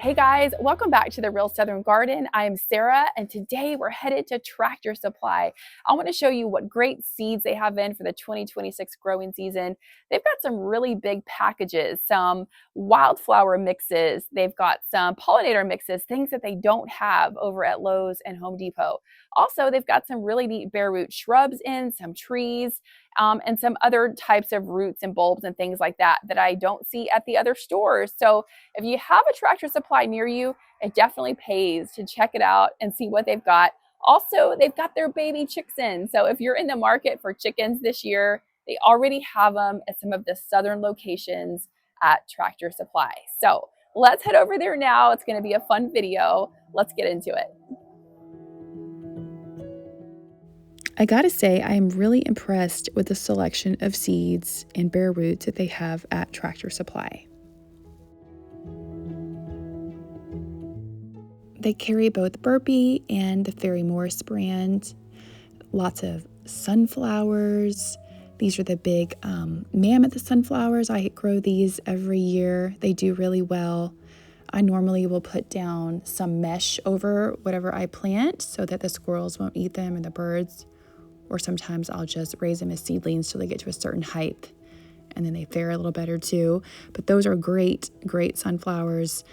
Hey guys, welcome back to the Real Southern Garden. I am Sarah, and today we're headed to Tractor Supply. I want to show you what great seeds they have in for the 2026 growing season. They've got some really big packages, some wildflower mixes, they've got some pollinator mixes, things that they don't have over at Lowe's and Home Depot. Also, they've got some really neat bare root shrubs in, some trees, and some other types of roots and bulbs and things like that that I don't see at the other stores. So if you have a Tractor Supply near you, it definitely pays to check it out and see what they've got. Also, they've got their baby chicks in. So if you're in the market for chickens this year, they already have them at some of the southern locations at Tractor Supply. So let's head over there now. It's going to be a fun video. Let's get into it. I gotta say, I am really impressed with the selection of seeds and bare roots that they have at Tractor Supply. They carry both Burpee and the Fairy Morris brand. Lots of sunflowers. These are the big mammoth sunflowers. I grow these every year. They do really well. I normally will put down some mesh over whatever I plant so that the squirrels won't eat them and the birds. Or sometimes I'll just raise them as seedlings till they get to a certain height, and then they fare a little better too. But those are great, great sunflowers.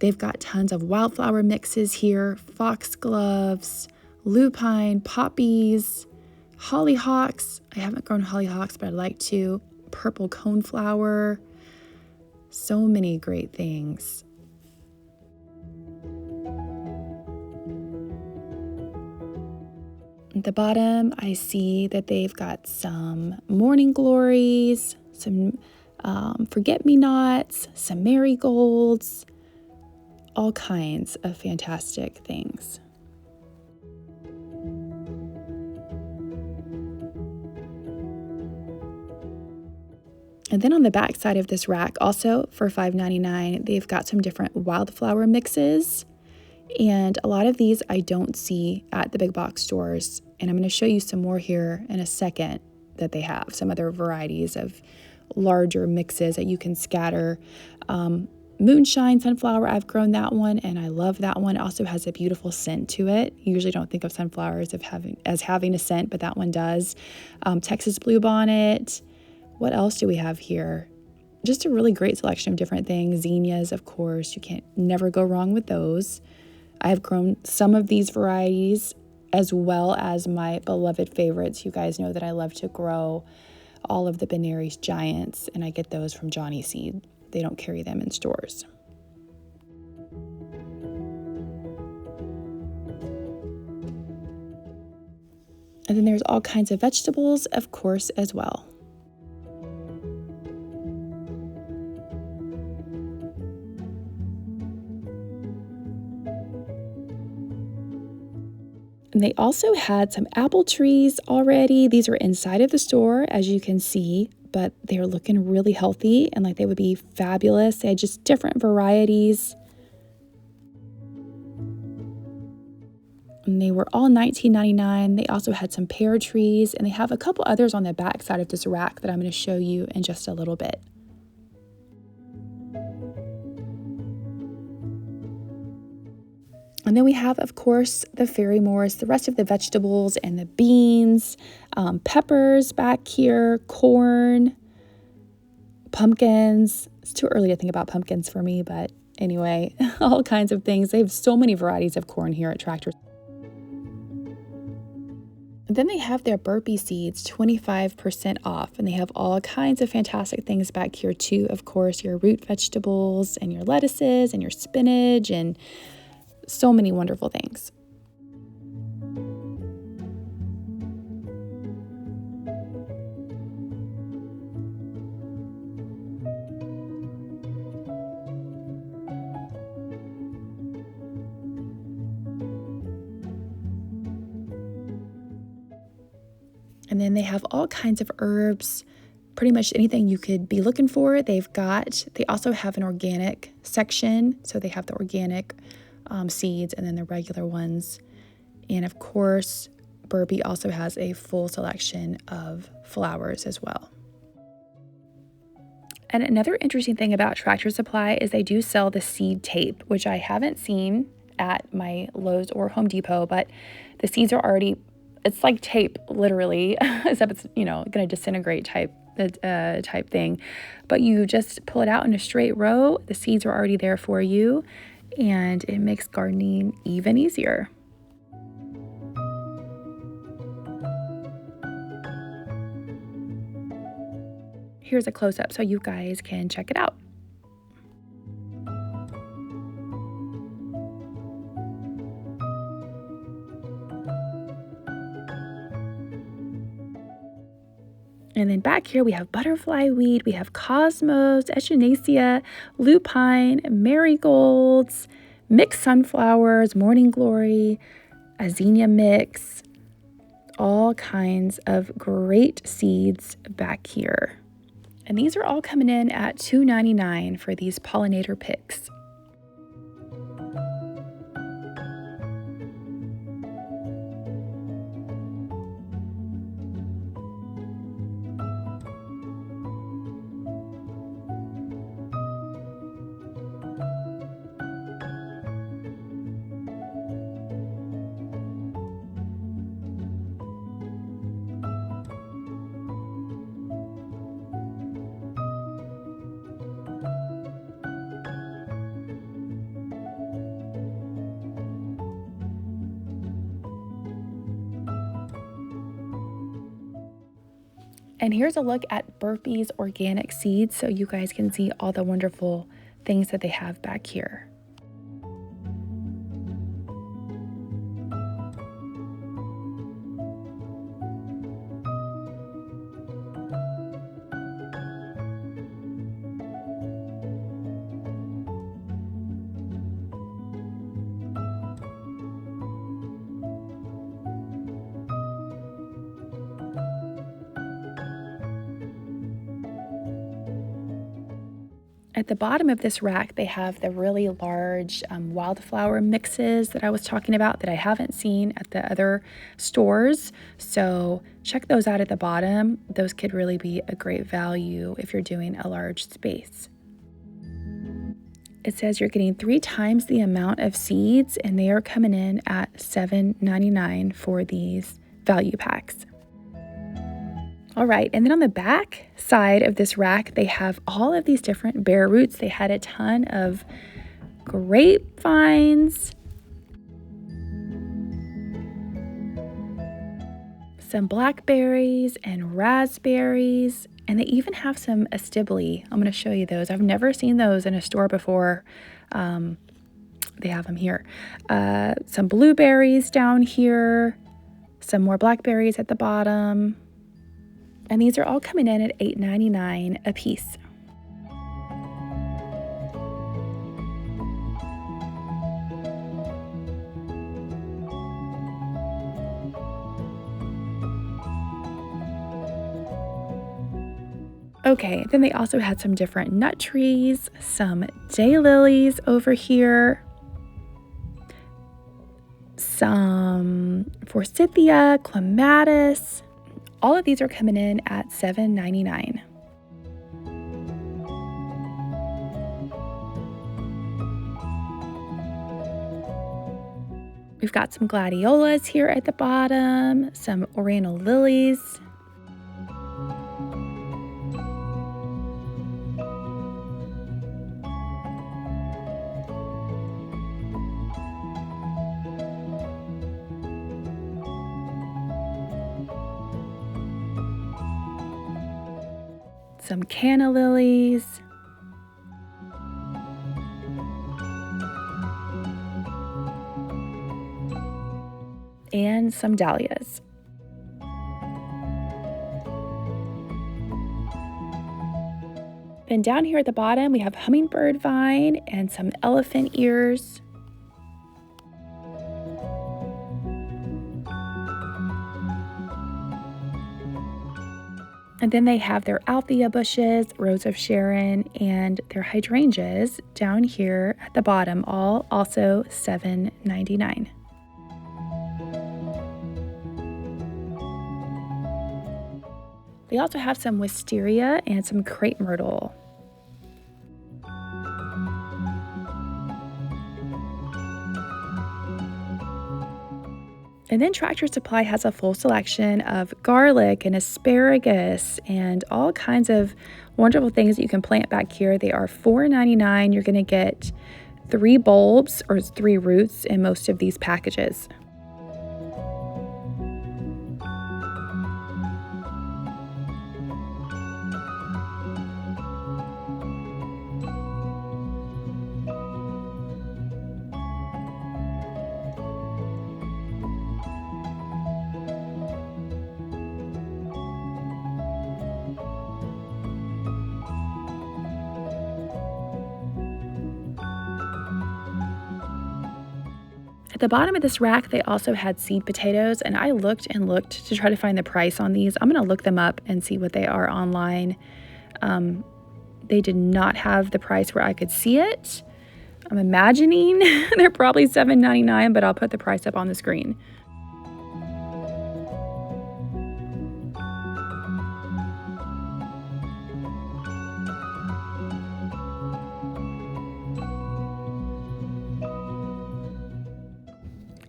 They've got tons of wildflower mixes here, foxgloves, lupine, poppies, hollyhocks. I haven't grown hollyhocks, but I'd like to. Purple coneflower. So many great things. At the bottom, I see that they've got some morning glories, some forget-me-nots, some marigolds, all kinds of fantastic things. And then on the back side of this rack, also for $5.99, they've got some different wildflower mixes. And a lot of these I don't see at the big box stores. And I'm going to show you some more here in a second that they have. Some other varieties of larger mixes that you can scatter. Moonshine sunflower, I've grown that one and I love that one. It also has a beautiful scent to it. You usually don't think of sunflowers as having a scent, but that one does. Texas bluebonnet. What else do we have here? Just a really great selection of different things. Zinnias, of course. You can't never go wrong with those. I have grown some of these varieties as well as my beloved favorites. You guys know that I love to grow all of the Benaries giants, and I get those from Johnny Seed. They don't carry them in stores. And then there's all kinds of vegetables, of course, as well. And they also had some apple trees already. These are inside of the store, as you can see, but they're looking really healthy and like they would be fabulous. They had just different varieties. And they were all $19.99. They also had some pear trees, and they have a couple others on the back side of this rack that I'm going to show you in just a little bit. And then we have, of course, the Fairy Morris, the rest of the vegetables and the beans, peppers back here, corn, pumpkins. It's too early to think about pumpkins for me, but anyway, all kinds of things. They have so many varieties of corn here at Tractor. And then they have their Burpee seeds 25% off, and they have all kinds of fantastic things back here too. Of course, your root vegetables and your lettuces and your spinach and so many wonderful things. And then they have all kinds of herbs, pretty much anything you could be looking for, they've got. They also have an organic section, so they have the organic seeds and then the regular ones. And of course, Burpee also has a full selection of flowers as well. And another interesting thing about Tractor Supply is they do sell the seed tape, which I haven't seen at my Lowe's or Home Depot, but the seeds are already, it's like tape, literally, except it's, going to disintegrate type thing. But you just pull it out in a straight row. The seeds are already there for you, and it makes gardening even easier. Here's a close-up so you guys can check it out. And then back here we have butterfly weed, we have cosmos, echinacea, lupine, marigolds, mixed sunflowers, morning glory, azania mix, all kinds of great seeds back here. And these are all coming in at $2.99 for these pollinator picks. And here's a look at Burpee's organic seeds so you guys can see all the wonderful things that they have back here. At the bottom of this rack, they have the really large wildflower mixes that I was talking about that I haven't seen at the other stores. So check those out at the bottom. Those could really be a great value if you're doing a large space. It says you're getting 3 times the amount of seeds, and they are coming in at $7.99 for these value packs. All right, and then on the back side of this rack, they have all of these different bare roots. They had a ton of grapevines, some blackberries and raspberries, and they even have some astibili. I'm going to show you those. I've never seen those in a store before. They have them here. Some blueberries down here, some more blackberries at the bottom. And these are all coming in at $8.99 a piece. Okay, then they also had some different nut trees, some daylilies over here, some forsythia, clematis. All of these are coming in at $7.99. We've got some gladiolas here at the bottom, some oriental lilies, some canna lilies, and some dahlias. Then down here at the bottom, we have hummingbird vine and some elephant ears. And then they have their althea bushes, rose of Sharon, and their hydrangeas down here at the bottom, all also $7.99. They also have some wisteria and some crepe myrtle And then Tractor Supply has a full selection of garlic and asparagus and all kinds of wonderful things that you can plant back here. They are $4.99. You're going to get 3 bulbs or 3 roots in most of these packages. At the bottom of this rack, they also had seed potatoes, and I looked and looked to try to find the price on these. I'm going to look them up and see what they are online. They did not have the price where I could see it. I'm imagining they're probably $7.99, but I'll put the price up on the screen.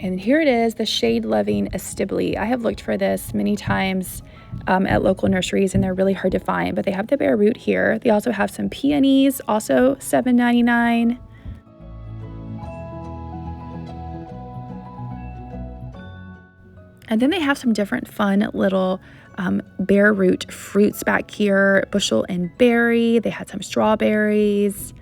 And here it is, the shade-loving Astibli. I have looked for this many times at local nurseries, and they're really hard to find, but they have the bare root here. They also have some peonies, also $7.99. And then they have some different fun little bare root fruits back here, bushel and berry. They had some strawberries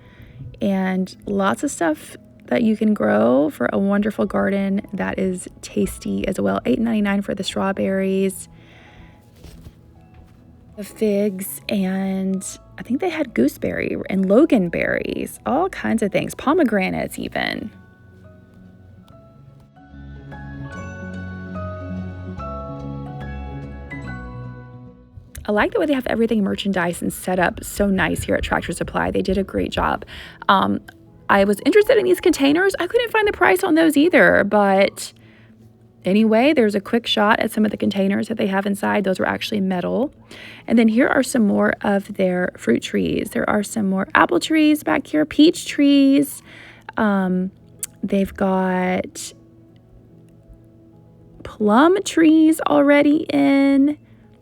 and lots of stuff that you can grow for a wonderful garden that is tasty as well. $8.99 for the strawberries, the figs, and I think they had gooseberry and loganberries, all kinds of things, pomegranates even. I like the way they have everything merchandise and set up so nice here at Tractor Supply. They did a great job. I was interested in these containers. I couldn't find the price on those either, but anyway, there's a quick shot at some of the containers that they have inside. Those were actually metal. And then here are some more of their fruit trees. There are some more apple trees back here, peach trees. They've got plum trees already in,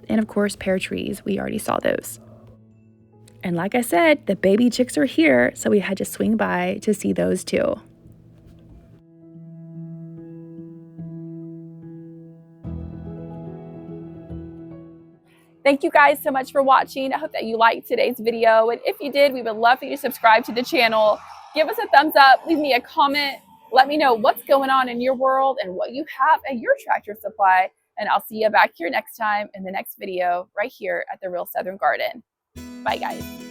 and of course, pear trees. We already saw those. And like I said, the baby chicks are here, so we had to swing by to see those too. Thank you guys so much for watching. I hope that you liked today's video. And if you did, we would love for you to subscribe to the channel. Give us a thumbs up, leave me a comment. Let me know what's going on in your world and what you have at your Tractor Supply. And I'll see you back here next time in the next video right here at the Real Southern Garden. Bye, guys.